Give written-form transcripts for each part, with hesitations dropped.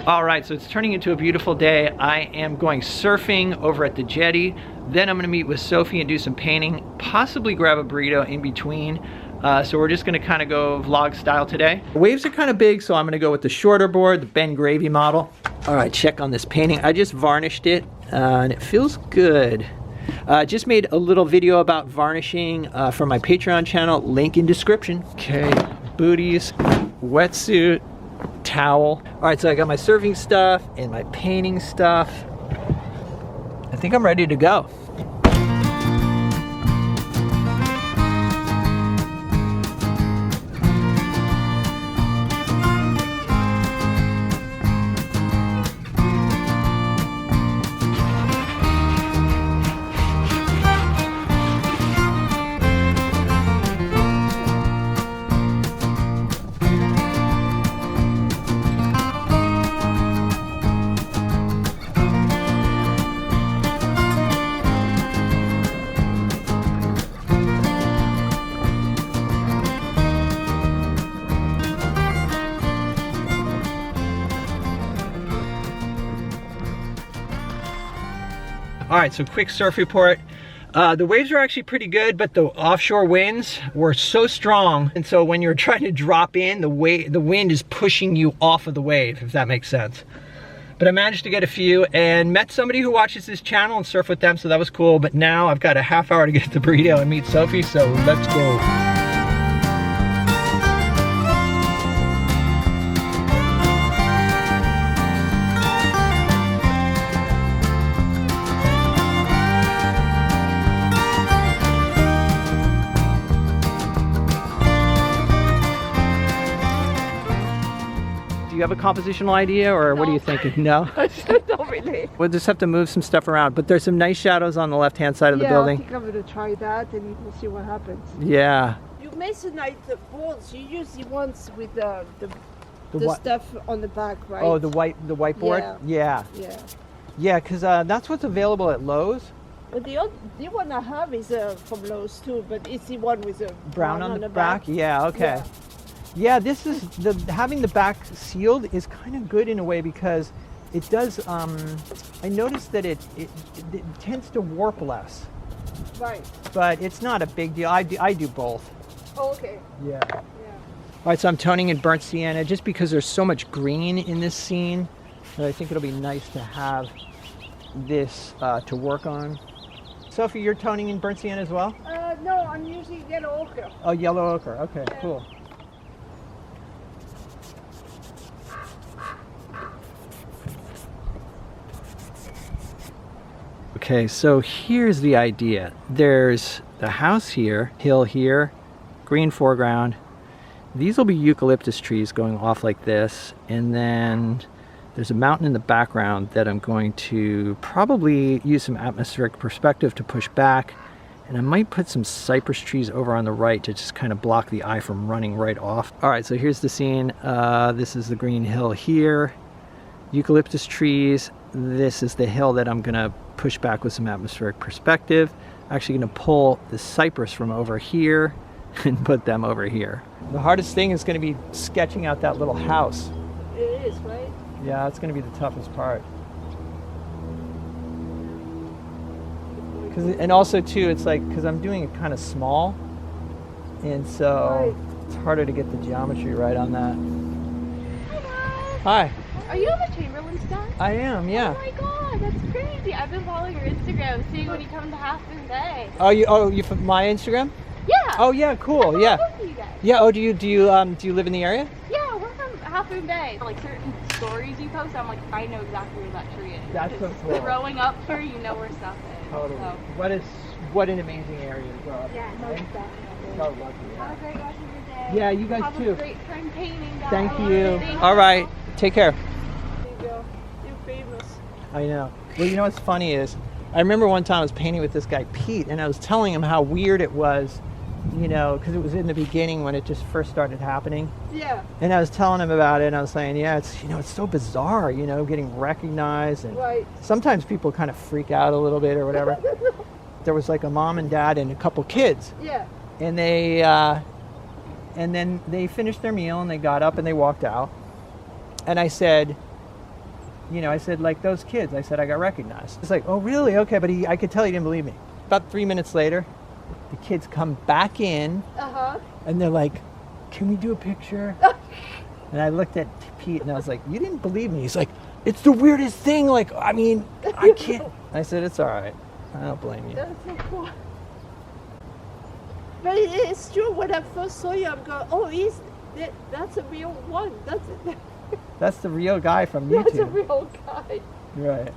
All right, so it's turning into a beautiful day. I am going surfing over at the jetty. Then I'm gonna meet with Sophie and do some painting, possibly grab a burrito in between. So we're just gonna kind of go vlog style today. The waves are kind of big, so I'm gonna go with the shorter board, the Ben Gravy model. All right, check on this painting. I just varnished it and it feels good. Just made a little video about varnishing for my Patreon channel, link in description. Okay, booties, wetsuit, towel. All right, so I got my surfing stuff and my painting stuff. I think I'm ready to go. All right, so quick surf report. The waves are actually pretty good, but the offshore winds were so strong. And so when you're trying to drop in, the wind is pushing you off of the wave, if that makes sense. But I managed to get a few and met somebody who watches this channel and surf with them, so that was cool. But now I've got a half hour to get the burrito and meet Sophie, so let's go. Do you have a compositional idea, or what are you thinking? No? Not really. We'll just have to move some stuff around, but there's some nice shadows on the left-hand side of the building. I think I'm gonna try that and we'll see what happens. Yeah. You masonite the boards, you use the ones with the what? stuff on the back, right? Oh, the whiteboard? Yeah. Yeah, because that's what's available at Lowe's. But the one I have is from Lowe's too, but it's the one with the brown on the back? Yeah, okay. Yeah, this is having the back sealed is kind of good in a way, because it does, I noticed that it tends to warp less. Right. But it's not a big deal. I do both. Oh, okay. Yeah. All right, so I'm toning in burnt sienna just because there's so much green in this scene that I think it'll be nice to have this to work on. Sophie, you're toning in burnt sienna as well? No, I'm using yellow ochre. Oh, yellow ochre. Okay, Yeah. cool. Okay, so here's the idea. There's the house here, hill here, green foreground. These will be eucalyptus trees going off like this, and then there's a mountain in the background that I'm going to probably use some atmospheric perspective to push back, and I might put some cypress trees over on the right to just kind of block the eye from running right off. All right, so here's the scene. This is the green hill here, eucalyptus trees. This is the hill that I'm gonna push back with some atmospheric perspective. Actually gonna pull the cypress from over here and put them over here. The hardest thing is gonna be sketching out that little house. It is, right? Yeah, it's gonna be the toughest part. And also too, it's like, because I'm doing it kind of small, and so it's harder to get the geometry right on that. Hello. Hi. Are you on the Chamberlain stuff? I am, yeah. Oh my god, that's crazy. I've been following your Instagram, seeing when you come to Half Moon Bay. Oh, you from my Instagram? Yeah. Oh yeah, cool. Yeah. Both of you guys. Yeah. Oh, do you live in the area? Yeah, we're from Half Moon Bay. Like certain stories you post, I'm like, I know exactly where that tree is. That's so cool. Growing up here, you know where stuff is. Totally. So. What an amazing area to grow up in. Yeah, most right? definitely. So lucky. Have a great rest of your day. Yeah, you guys Have too. a great time painting, guys. Thank you. Thank All you. right. Take care. There you go. You're famous. I know. Well, you know what's funny is, I remember one time I was painting with this guy Pete, and I was telling him how weird it was, you know, because it was in the beginning when it just first started happening. Yeah. And I was telling him about it, and I was saying, yeah, it's, you know, it's so bizarre, you know, getting recognized, and Right. sometimes people kind of freak out a little bit or whatever. There was like a mom and dad and a couple kids, Yeah. and they and then they finished their meal and they got up and they walked out, and I said, you know, I said, like those kids, I said, I got recognized. It's like, oh, really? Okay, but I could tell he didn't believe me. About 3 minutes later, the kids come back in, and they're like, can we do a picture? And I looked at Pete, and I was like, you didn't believe me. He's like, it's the weirdest thing. Like, I mean, I can't. I said, it's all right. I don't blame you. That's so cool. But it's true, when I first saw you, I'm going, oh, that's a real one. That's the real guy from YouTube. That's a real guy. Right.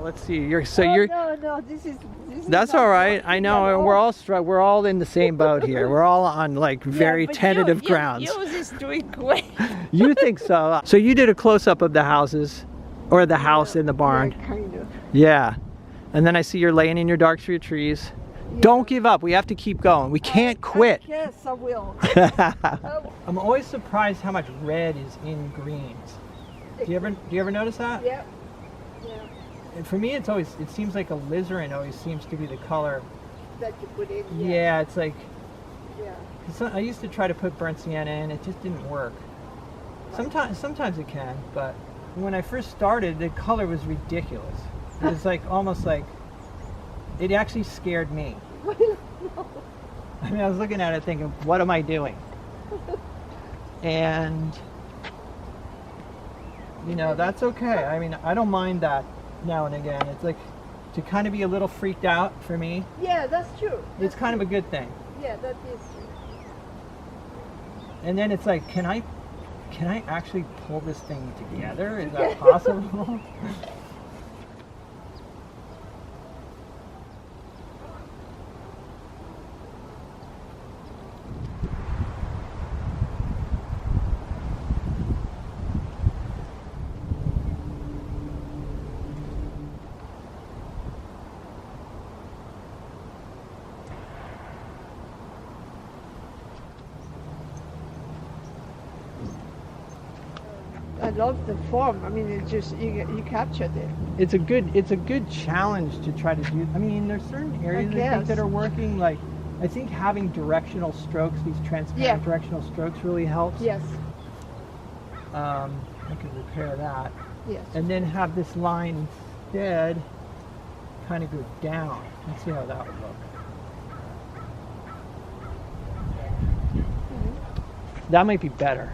Let's see. You're No, this is That's not all right. working I know. at all. We're all in the same boat here. We're all on like very but tentative grounds. Yours is doing great. You think so? So you did a close-up of the houses, or the house in the barn. Yeah, kind of. Yeah. And then I see you're laying in your dark street trees. Don't give up. We have to keep going. We can't quit. Yes, I will. I'm always surprised how much red is in greens. Do you ever notice that? Yeah. Yeah. And for me, it seems like alizarin always seems to be the color. That you put in. Yeah, it's like, Yeah. 'cause I used to try to put burnt sienna in, it just didn't work. Sometimes it can, but when I first started, the color was ridiculous. It was like almost like, it actually scared me. I mean, I was looking at it thinking, what am I doing? And, you know, that's okay. I mean, I don't mind that now and again. It's like to kind of be a little freaked out for me. Yeah, that's true. It's kind of a good thing. Yeah, that is true. And then it's like, can I actually pull this thing together? Is that possible? I love the form. I mean, it just you captured it. It's a good challenge to try to do. I mean, there's certain areas I think that are working. Like, I think having directional strokes, these transparent directional strokes, really helps. Yes. I can repair that. Yes. And then have this line instead kind of go down. Let's see how that would look. That might be better.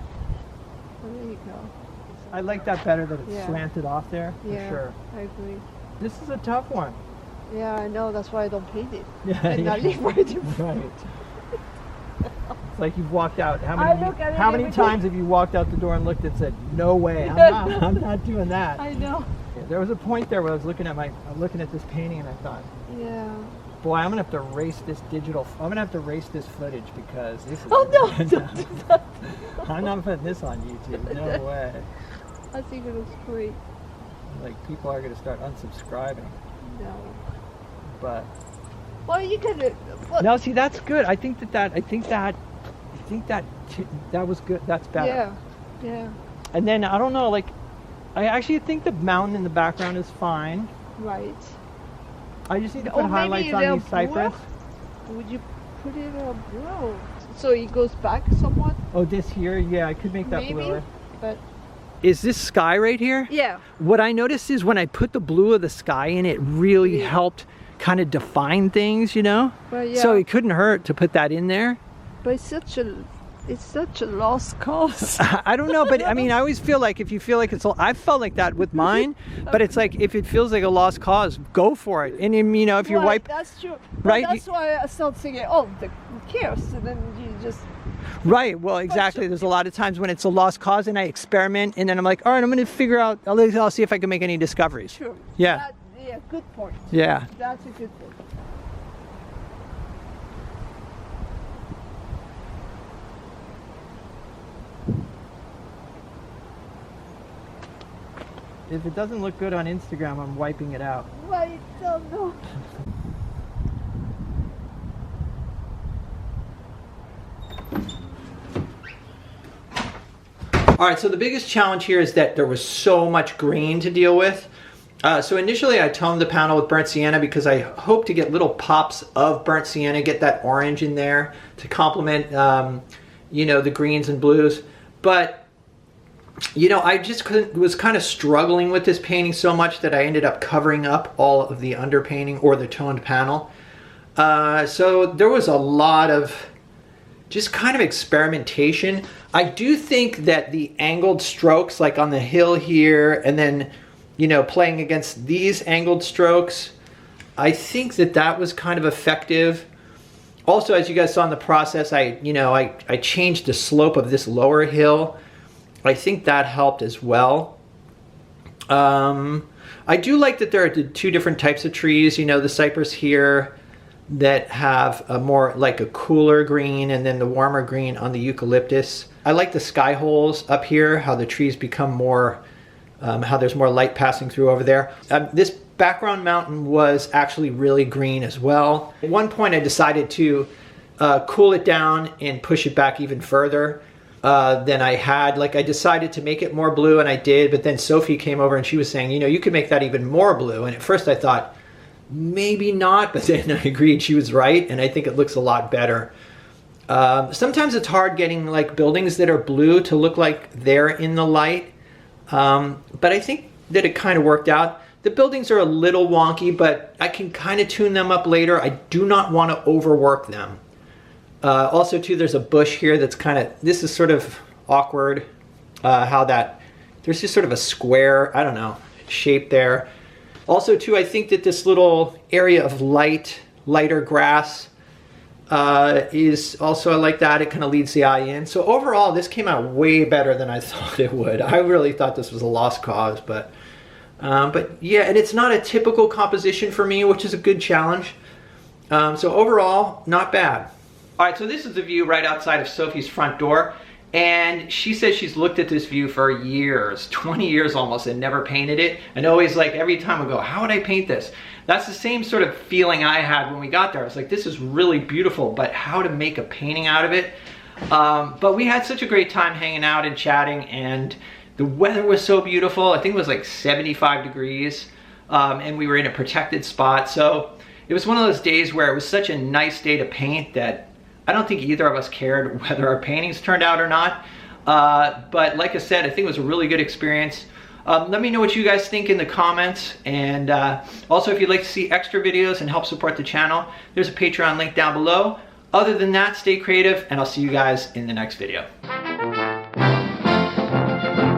There you go. I like that better, that it's Yeah. slanted off there, Yeah, for sure. I agree. This is a tough one. Yeah, I know. That's why I don't paint it. Yeah, And I leave where it Right. It's like you've walked out. How I look at it many every times have you walked out the door and looked and said, "No way, I'm not doing that." I know. There was a point there where I was looking at this painting and I thought, Yeah. boy, I'm gonna have to erase this I'm gonna have to erase this footage because this is. Oh no! Don't do that. I'm not putting this on YouTube. No way. I think it looks great. Like, people are gonna start unsubscribing. No. But Well, you can. no, see, that's good. I think that was good. That's better. Yeah. Yeah. And then I don't know, like, I actually think the mountain in the background is fine. Right. I just need to Or put maybe highlights on they'll these cypress. Would you put it on blue? So it goes back somewhat. Oh, this here, yeah, I could make that Maybe. bluer. But Is this sky right here? yeah. What I noticed is when I put the blue of the sky in, it really Yeah. helped kind of define things, you know? But yeah. So it couldn't hurt to put that in there. But it's such a lost cause. I don't know, but I mean, I always feel like if you feel like I felt like that with mine, but it's like if it feels like a lost cause, go for it. And you know, if you're Right, that's true. But Right, That's why I started thinking, oh, who cares? And then you just. right, well, exactly. There's a lot of times when it's a lost cause, and I experiment, and then I'm like, all right, I'm going to figure out. I'll see if I can make any discoveries. Sure. Yeah. Yeah. Good point. Yeah. That's a good point. If it doesn't look good on Instagram, I'm wiping it out. Right. Oh no. All right, so the biggest challenge here is that there was so much green to deal with. So initially I toned the panel with burnt sienna because I hope to get little pops of burnt sienna, get that orange in there to complement, you know, the greens and blues. But, you know, I just was kind of struggling with this painting so much that I ended up covering up all of the underpainting or the toned panel. So there was a lot of just kind of experimentation. I do think that the angled strokes, like on the hill here, and then, you know, playing against these angled strokes, I think that that was kind of effective. Also, as you guys saw in the process, I changed the slope of this lower hill. I think that helped as well. I do like that there are two different types of trees. You know, the cypress here that have a more like a cooler green, and then the warmer green on the eucalyptus. I like the sky holes up here, how the trees become more, how there's more light passing through over there. This background mountain was actually really green as well. At one point I decided to cool it down and push it back even further than I had. Like I decided to make it more blue, and I did, but then Sophie came over and she was saying, you know, you could make that even more blue. And at first I thought, maybe not, but then I agreed, she was right, and I think it looks a lot better. Sometimes it's hard getting like buildings that are blue to look like they're in the light, but I think that it kind of worked out. The buildings are a little wonky, but I can kind of tune them up later. I do not want to overwork them. Also too, there's a bush here that's kind of, this is sort of awkward, how that, there's just sort of a square, I don't know, shape there. Also too, I think that this little area of lighter grass is also, I like that. It kind of leads the eye in. So overall, this came out way better than I thought it would. I really thought this was a lost cause, but yeah, and it's not a typical composition for me, which is a good challenge. So overall, not bad. All right, so this is the view right outside of Sophie's front door. And she says she's looked at this view for years, 20 years almost, and never painted it. And always like every time I go, how would I paint this? That's the same sort of feeling I had when we got there. I was like, this is really beautiful, but how to make a painting out of it? But we had such a great time hanging out and chatting, and the weather was so beautiful. I think it was like 75 degrees, and we were in a protected spot. So it was one of those days where it was such a nice day to paint that I don't think either of us cared whether our paintings turned out or not. But like I said, I think it was a really good experience. Let me know what you guys think in the comments. And also, if you'd like to see extra videos and help support the channel, there's a Patreon link down below. Other than that, stay creative, and I'll see you guys in the next video.